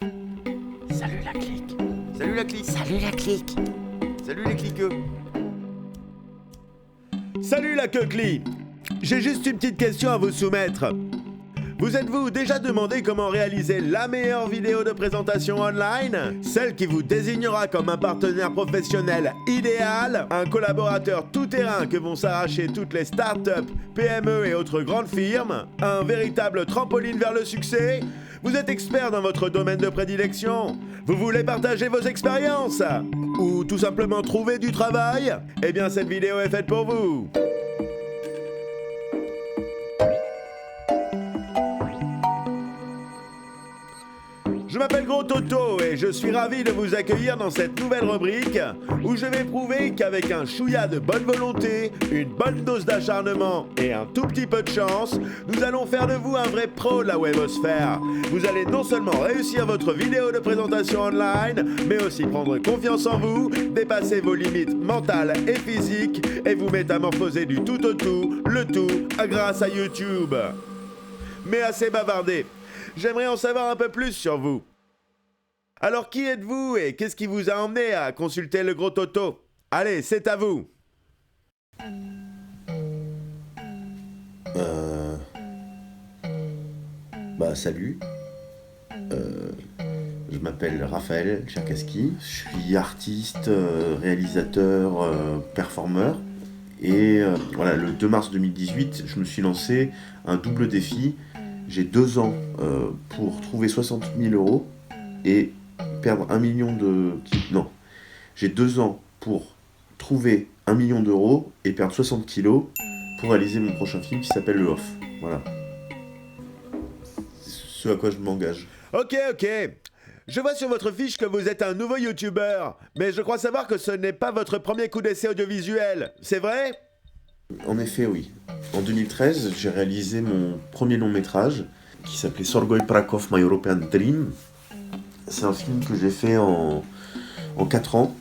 Salut la clique. Salut la clique. Salut la clique. Salut les cliqueux. Salut la queuclie. J'ai juste une petite question à vous soumettre. Vous êtes-vous déjà demandé comment réaliser la meilleure vidéo de présentation online? Celle qui vous désignera comme un partenaire professionnel idéal, un collaborateur tout-terrain que vont s'arracher toutes les startups, PME et autres grandes firmes, un véritable trampoline vers le succès? Vous êtes expert dans votre domaine de prédilection? Vous voulez partager vos expériences? Ou tout simplement trouver du travail? Eh bien cette vidéo est faite pour vous. Je m'appelle Gros Toto et je suis ravi de vous accueillir dans cette nouvelle rubrique où je vais prouver qu'avec un chouïa de bonne volonté, une bonne dose d'acharnement et un tout petit peu de chance, nous allons faire de vous un vrai pro de la webosphère. Vous allez non seulement réussir votre vidéo de présentation online, mais aussi prendre confiance en vous, dépasser vos limites mentales et physiques et vous métamorphoser du tout au tout, le tout grâce à YouTube. Mais assez bavardé. J'aimerais en savoir un peu plus sur vous. Alors qui êtes-vous et qu'est-ce qui vous a emmené à consulter le Gros Toto? Allez, c'est à vous. Salut. Je m'appelle Raphaël Cherkaski. Je suis artiste, réalisateur, performeur. Et voilà, le 2 mars 2018, je me suis lancé un double défi. J'ai 2 ans pour trouver 60 000 euros et perdre 1 million de... Non, j'ai 2 ans pour trouver 1 million d'euros et perdre 60 kilos pour réaliser mon prochain film qui s'appelle Le Off. Voilà. C'est ce à quoi je m'engage. Ok. Je vois sur votre fiche que vous êtes un nouveau YouTuber, mais je crois savoir que ce n'est pas votre premier coup d'essai audiovisuel, c'est vrai? En effet, oui. En 2013, j'ai réalisé mon premier long métrage qui s'appelait Sorgoi Prakov My European Dream. C'est un film que j'ai fait en 4 ans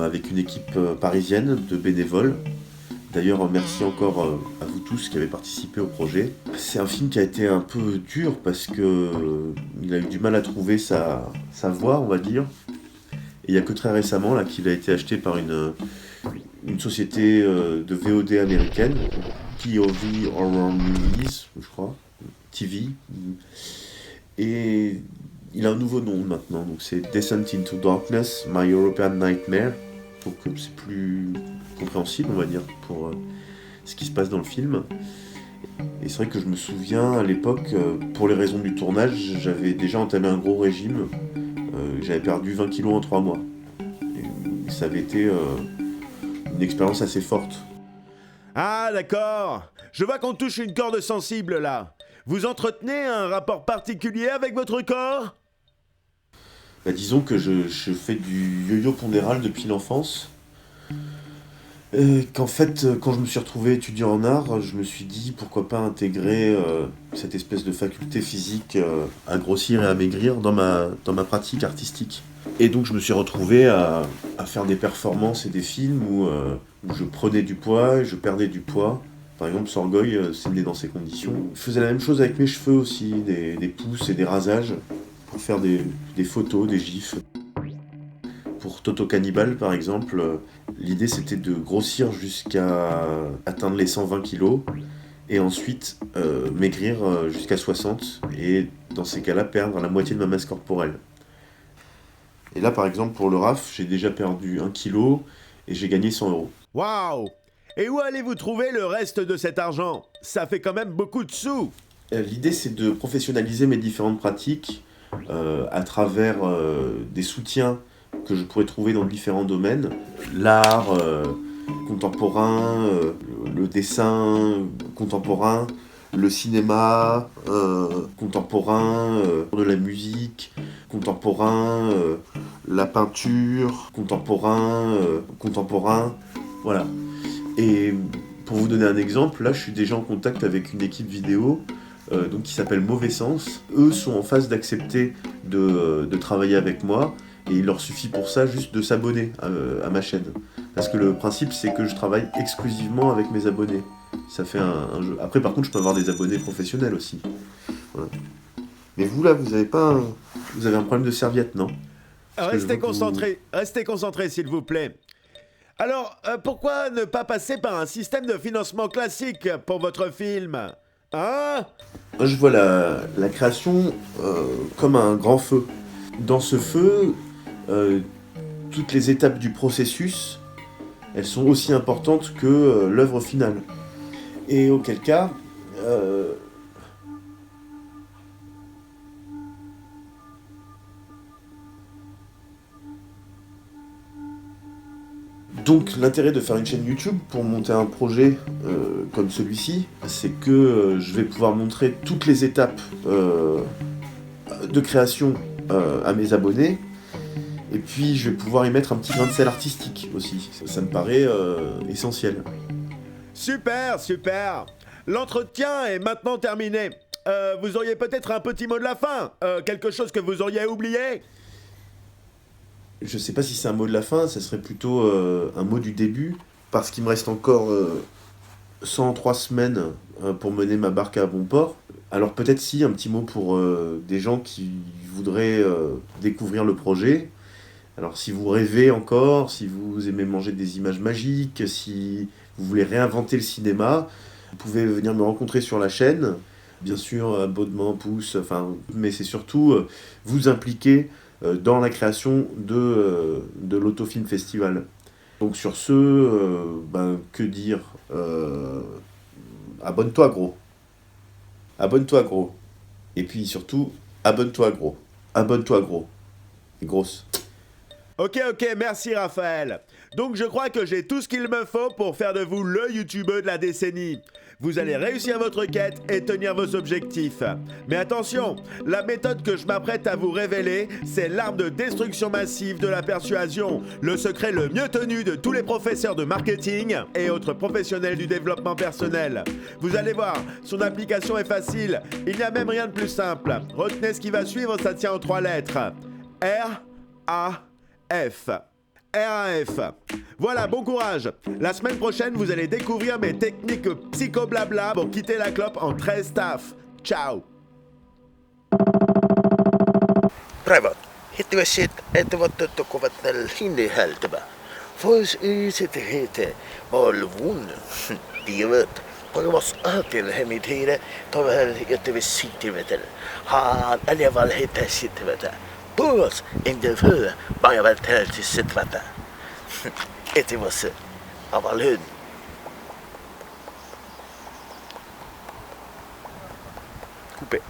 avec une équipe parisienne de bénévoles. D'ailleurs, merci encore à vous tous qui avez participé au projet. C'est un film qui a été un peu dur parce que il a eu du mal à trouver sa voie, on va dire. Et il n'y a que très récemment là, qu'il a été acheté par une société de VOD américaine, POV Horror Movies, je crois, TV. Et il a un nouveau nom maintenant, donc c'est Descent into Darkness, My European Nightmare. Donc c'est plus compréhensible, on va dire, pour ce qui se passe dans le film. Et c'est vrai que je me souviens, à l'époque, pour les raisons du tournage, j'avais déjà entamé un gros régime. J'avais perdu 20 kilos en 3 mois. Et ça avait été une expérience assez forte. Ah d'accord. Je vois qu'on touche une corde sensible là. Vous entretenez un rapport particulier avec votre corps? Disons que je fais du yo-yo pondéral depuis l'enfance. Qu'en fait, quand je me suis retrouvé étudiant en art, je me suis dit pourquoi pas intégrer cette espèce de faculté physique à grossir et à maigrir dans ma pratique artistique. Et donc je me suis retrouvé à faire des performances et des films où je prenais du poids et je perdais du poids. Par exemple, Sorgoi, c'est né dans ces conditions. Je faisais la même chose avec mes cheveux aussi, des pousses et des rasages, pour faire des photos, des gifs. Pour Toto Cannibal, par exemple, l'idée c'était de grossir jusqu'à atteindre les 120 kilos et ensuite maigrir jusqu'à 60 et dans ces cas-là perdre la moitié de ma masse corporelle. Et là, par exemple, pour le RAF, j'ai déjà perdu 1 kilo et j'ai gagné 100 euros. Waouh! Et où allez-vous trouver le reste de cet argent? Ça fait quand même beaucoup de sous! L'idée c'est de professionnaliser mes différentes pratiques à travers des soutiens que je pourrais trouver dans différents domaines. L'art contemporain, le dessin contemporain, le cinéma contemporain, de la musique contemporain, la peinture contemporain, voilà. Et pour vous donner un exemple, là je suis déjà en contact avec une équipe vidéo donc qui s'appelle Mauvais Sens. Eux sont en phase d'accepter de travailler avec moi. Et il leur suffit pour ça juste de s'abonner à ma chaîne. Parce que le principe, c'est que je travaille exclusivement avec mes abonnés. Ça fait un jeu. Après, par contre, je peux avoir des abonnés professionnels aussi. Voilà. Mais vous là, vous avez pas vous avez un problème de serviette, non? Parce que je vois Restez que vous- restez concentrés s'il vous plaît. Alors, pourquoi ne pas passer par un système de financement classique pour votre film? Hein? Moi, je vois la création comme un grand feu. Dans ce feu, toutes les étapes du processus, elles sont aussi importantes que l'œuvre finale. Et auquel cas, donc l'intérêt de faire une chaîne YouTube pour monter un projet comme celui-ci, c'est que je vais pouvoir montrer toutes les étapes de création à mes abonnés. Et puis je vais pouvoir y mettre un petit grain de sel artistique aussi. Ça me paraît essentiel. Super, super. L'entretien est maintenant terminé. Vous auriez peut-être un petit mot de la fin, quelque chose que vous auriez oublié? Je sais pas si c'est un mot de la fin, ça serait plutôt un mot du début, parce qu'il me reste encore 103 semaines pour mener ma barque à bon port. Alors peut-être si, un petit mot pour des gens qui voudraient découvrir le projet. Alors si vous rêvez encore, si vous aimez manger des images magiques, si vous voulez réinventer le cinéma, vous pouvez venir me rencontrer sur la chaîne. Bien sûr, abonnement, pouce, enfin, mais c'est surtout vous impliquer dans la création de l'Autofilm Festival. Donc sur ce, que dire abonne-toi gros. Abonne-toi gros. Et puis surtout, abonne-toi gros. Abonne-toi gros. Et grosse. Ok, merci Raphaël. Donc je crois que j'ai tout ce qu'il me faut pour faire de vous le youtubeur de la décennie. Vous allez réussir votre quête et tenir vos objectifs. Mais attention, la méthode que je m'apprête à vous révéler, c'est l'arme de destruction massive de la persuasion, le secret le mieux tenu de tous les professeurs de marketing et autres professionnels du développement personnel. Vous allez voir, son application est facile, il n'y a même rien de plus simple. Retenez ce qui va suivre, ça tient aux 3 lettres. R-A-F. RAF. Voilà, bon courage. La semaine prochaine, vous allez découvrir mes techniques psycho-blabla pour quitter la clope en 13 taf. Ciao. Bravo. Hittivät siitä, että voivat tällä hinniheltävä. Vois ysitte heitä valvun. Tiedät, parvas aatil hemitiire, tovel jättävät sittivetel. Haan äljaval heitä sittivetä. Puhas, enkä föä, pajaval tälti sittivetä. Ettivät aval hyn. Coupé.